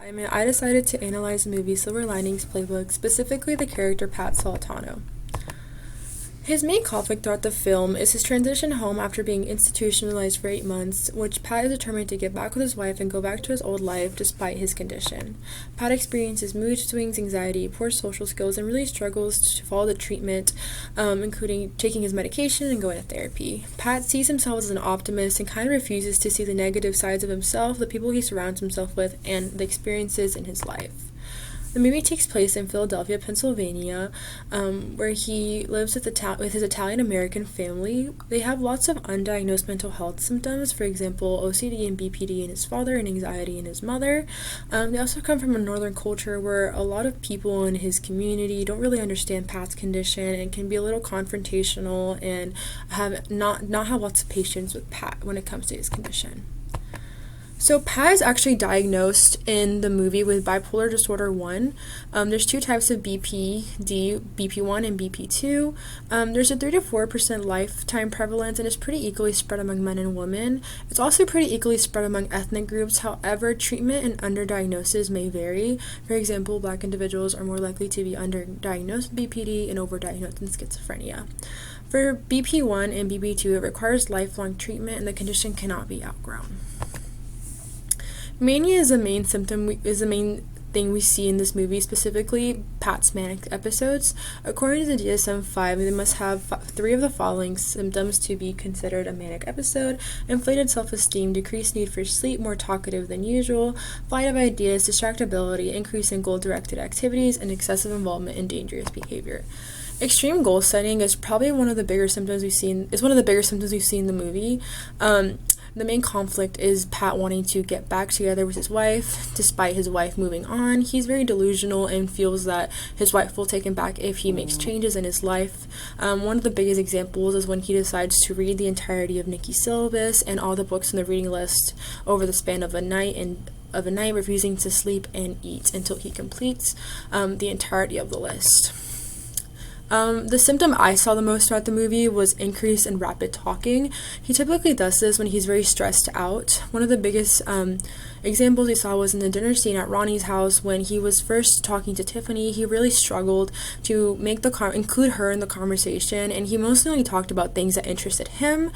assignment, I decided to analyze the movie Silver Linings Playbook, specifically the character Pat Solitano. His main conflict throughout the film is his transition home after being institutionalized for 8 months, which Pat is determined to get back with his wife and go back to his old life despite his condition. Pat experiences mood swings, anxiety, poor social skills, and really struggles to follow the treatment, including taking his medication and going to therapy. Pat sees himself as an optimist and kind of refuses to see the negative sides of himself, the people he surrounds himself with, and the experiences in his life. The movie takes place in Philadelphia, Pennsylvania, where he lives with his Italian-American family. They have lots of undiagnosed mental health symptoms, for example, OCD and BPD in his father and anxiety in his mother. They also come from a northern culture where a lot of people in his community don't really understand Pat's condition and can be a little confrontational and have not have lots of patience with Pat when it comes to his condition. So Pat is actually diagnosed in the movie with bipolar disorder 1. There's two types of BPD, BP1 and BP2. There's a 3 to 4% lifetime prevalence, and it's pretty equally spread among men and women. It's also pretty equally spread among ethnic groups. However, treatment and underdiagnosis may vary. For example, Black individuals are more likely to be underdiagnosed with BPD and overdiagnosed in schizophrenia. For BP1 and BP2, it requires lifelong treatment, and the condition cannot be outgrown. Mania is the main thing we see in this movie, specifically Pat's manic episodes. According to the DSM-5, they must have 3 of the following symptoms to be considered a manic episode: inflated self-esteem, decreased need for sleep, more talkative than usual, flight of ideas, distractibility, increase in goal-directed activities, and excessive involvement in dangerous behavior. Extreme goal setting is probably one of the bigger symptoms we've seen in the movie. The main conflict is Pat wanting to get back together with his wife, despite his wife moving on. He's very delusional and feels that his wife will take him back if he makes changes in his life. One of the biggest examples is when he decides to read the entirety of Nikki's syllabus and all the books on the reading list over the span of a night, refusing to sleep and eat until he completes the entirety of the list. The symptom I saw the most throughout the movie was increase in rapid talking. He typically does this when he's very stressed out. One of the biggest examples we saw was in the dinner scene at Ronnie's house when he was first talking to Tiffany. He really struggled to include her in the conversation, and he mostly talked about things that interested him.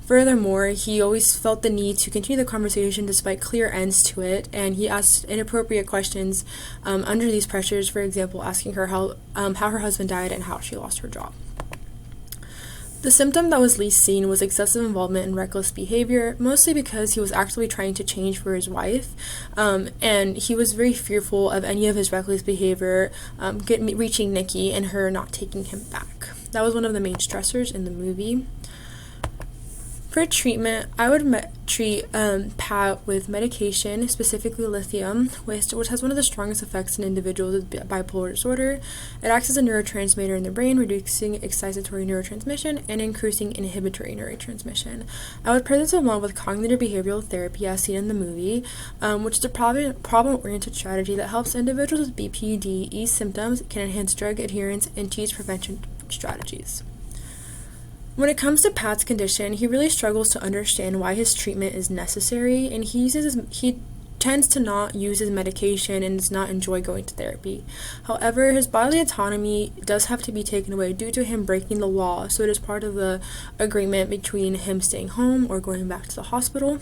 Furthermore, he always felt the need to continue the conversation despite clear ends to it, and he asked inappropriate questions under these pressures, for example, asking her how her husband died and how she lost her job. The symptom that was least seen was excessive involvement in reckless behavior, mostly because he was actively trying to change for his wife, and he was very fearful of any of his reckless behavior reaching Nikki and her not taking him back. That was one of the main stressors in the movie. For treatment, I would treat Pat with medication, specifically lithium, which has one of the strongest effects in individuals with bipolar disorder. It acts as a neurotransmitter in the brain, reducing excitatory neurotransmission and increasing inhibitory neurotransmission. I would pair this along with cognitive behavioral therapy as seen in the movie, which is a problem-oriented strategy that helps individuals with BPD ease symptoms, can enhance drug adherence, and teach prevention strategies. When it comes to Pat's condition, he really struggles to understand why his treatment is necessary, and he tends to not use his medication and does not enjoy going to therapy. However, his bodily autonomy does have to be taken away due to him breaking the law, so it is part of the agreement between him staying home or going back to the hospital.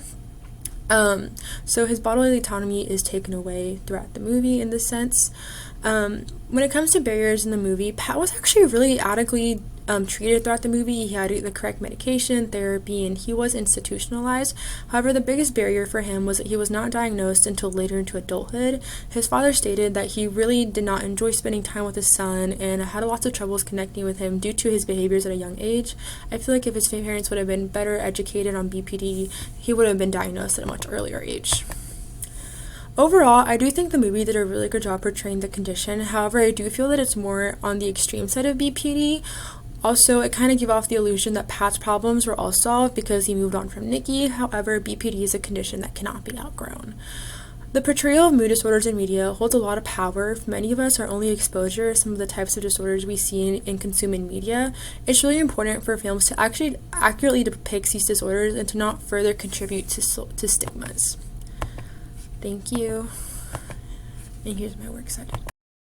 So his bodily autonomy is taken away throughout the movie in this sense. When it comes to barriers in the movie, Pat was actually really adequately treated throughout the movie. He had the correct medication, therapy, and he was institutionalized. However, the biggest barrier for him was that he was not diagnosed until later into adulthood. His father stated that he really did not enjoy spending time with his son and had lots of troubles connecting with him due to his behaviors at a young age. I feel like if his parents would have been better educated on BPD, he would have been diagnosed at a much earlier age. Overall, I do think the movie did a really good job portraying the condition. However, I do feel that it's more on the extreme side of BPD. Also, it kind of gave off the illusion that Pat's problems were all solved because he moved on from Nikki. However, BPD is a condition that cannot be outgrown. The portrayal of mood disorders in media holds a lot of power. For many of us, our only exposure to some of the types of disorders we see and consume in media. It's really important for films to actually accurately depict these disorders and to not further contribute to stigmas. Thank you. And here's my works cited.